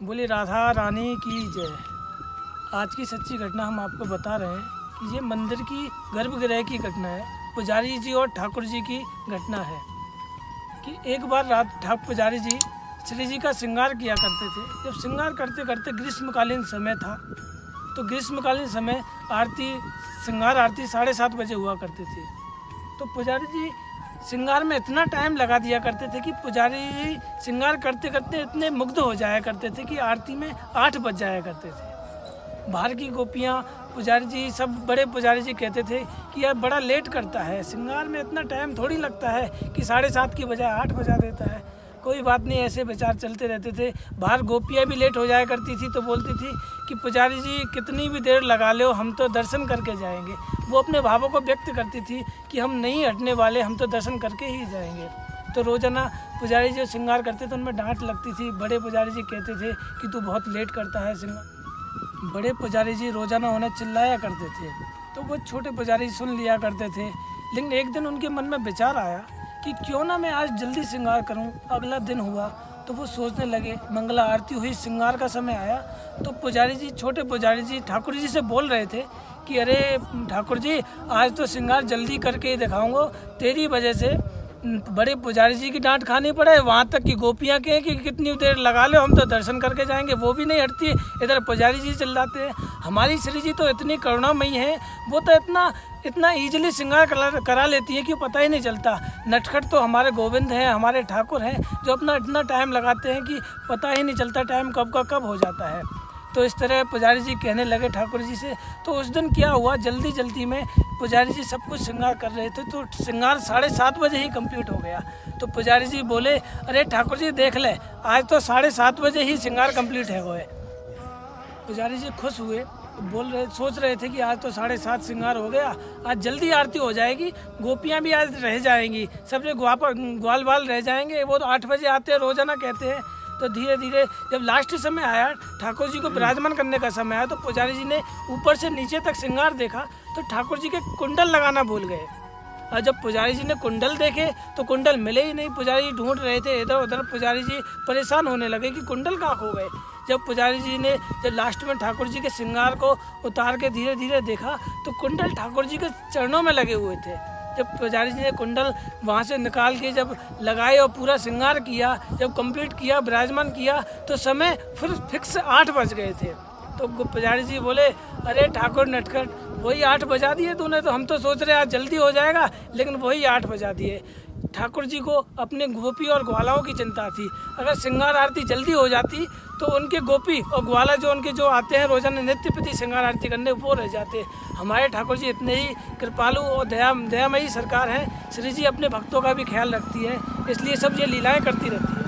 बोली राधा रानी की जय। आज की सच्ची घटना हम आपको बता रहे हैं कि ये मंदिर की गर्भगृह की घटना है। पुजारी जी और ठाकुर जी की घटना है कि एक बार रात पुजारी जी श्री जी का श्रृंगार किया करते थे। जब श्रृंगार करते करते ग्रीष्मकालीन समय था, तो ग्रीष्मकालीन समय आरती श्रृंगार आरती 7:30 बजे हुआ करती थी। तो पुजारी जी श्रृंगार में इतना टाइम लगा दिया करते थे कि पुजारी जी श्रृंगार करते करते इतने मुग्ध हो जाया करते थे कि आरती में 8 बज जाया करते थे। बाहर की गोपियाँ, पुजारी जी, सब बड़े पुजारी जी कहते थे कि यार बड़ा लेट करता है, श्रृंगार में इतना टाइम थोड़ी लगता है कि 7:30 की बजाय 8 बजा देता है। कोई बात नहीं, ऐसे विचार चलते रहते थे। बाहर गोपियाँ भी लेट हो जाया करती थी तो बोलती थी कि पुजारी जी कितनी भी देर लगा लो, हम तो दर्शन करके जाएंगे। वो अपने भावों को व्यक्त करती थी कि हम नहीं हटने वाले, हम तो दर्शन करके ही जाएंगे। तो रोज़ाना पुजारी जो श्रृंगार करते थे उनमें डांट लगती थी। बड़े पुजारी जी कहते थे कि तू बहुत लेट करता है श्रृंगार। बड़े पुजारी जी रोज़ाना उन्हें चिल्लाया करते थे, तो वो छोटे पुजारी सुन लिया करते थे। लेकिन एक दिन उनके मन में विचार आया कि क्यों ना मैं आज जल्दी श्रृंगार करूं। अगला दिन हुआ तो वो सोचने लगे। मंगला आरती हुई, श्रृंगार का समय आया तो पुजारी जी, छोटे पुजारी जी ठाकुर जी से बोल रहे थे कि अरे ठाकुर जी, आज तो श्रृंगार जल्दी करके ही दिखाऊंगा, तेरी वजह से बड़े पुजारी जी की डांट खानी पड़े। वहाँ तक कि गोपियाँ कहें कि कितनी देर लगा लो, हम तो दर्शन करके जाएंगे, वो भी नहीं हटती। इधर पुजारी जी चिल्लाते हैं। हमारी श्री जी तो इतनी करुणामयी है, वो तो इतना ईजिली श्रृंगार करा लेती है कि पता ही नहीं चलता। नटखट तो हमारे गोविंद हैं, हमारे ठाकुर हैं, जो अपना इतना टाइम लगाते हैं कि पता ही नहीं चलता टाइम कब का कब हो जाता है। तो इस तरह पुजारी जी कहने लगे ठाकुर जी से। तो उस दिन क्या हुआ, जल्दी जल्दी में पुजारी जी सब कुछ श्रृंगार कर रहे थे, तो श्रृंगार 7:30 बजे ही कंप्लीट हो गया। तो पुजारी जी बोले, अरे ठाकुर जी देख ले, आज तो 7:30 बजे ही श्रृंगार कंप्लीट है वो है। पुजारी जी खुश हुए, सोच रहे थे कि आज तो 7:30 श्रृंगार हो गया, आज जल्दी आरती हो जाएगी, गोपियाँ भी आज रह जाएंगी, सब जो ग्वाल बाल रह जाएंगे, वो तो 8 बजे आते हैं रोजाना कहते हैं। तो धीरे धीरे जब लास्ट समय आया, ठाकुर जी को विराजमान करने का समय आया, तो पुजारी जी ने ऊपर से नीचे तक श्रृंगार देखा तो ठाकुर जी के कुंडल लगाना भूल गए। और जब पुजारी जी ने कुंडल देखे तो कुंडल मिले ही नहीं। पुजारी जी ढूंढ रहे थे इधर उधर, पुजारी जी परेशान होने लगे कि कुंडल कहाँ खो गए। जब पुजारी जी ने जब लास्ट में ठाकुर जी के श्रृंगार को उतार के धीरे धीरे देखा तो कुंडल ठाकुर जी के चरणों में लगे हुए थे। जब पुजारी जी ने कुंडल वहाँ से निकाल के जब लगाए और पूरा श्रृंगार किया, जब कंप्लीट किया, विराजमान किया, तो समय फिर फिक्स 8 बज गए थे। तो पुजारी जी बोले, अरे ठाकुर नटखट, वही 8 बजा दिए तूने, तो हम तो सोच रहे आज जल्दी हो जाएगा, लेकिन वही 8 बजा दिए। ठाकुर जी को अपने गोपी और ग्वालाओं की चिंता थी। अगर श्रृंगार आरती जल्दी हो जाती तो उनके गोपी और ग्वाला जो आते हैं रोजाना नित्य प्रति श्रृंगार आरती करने, वो रह जाते। हमारे ठाकुर जी इतने ही कृपालु और दयामयी सरकार हैं। श्री जी अपने भक्तों का भी ख्याल रखती है, इसलिए सब ये लीलाएं करती रहती है।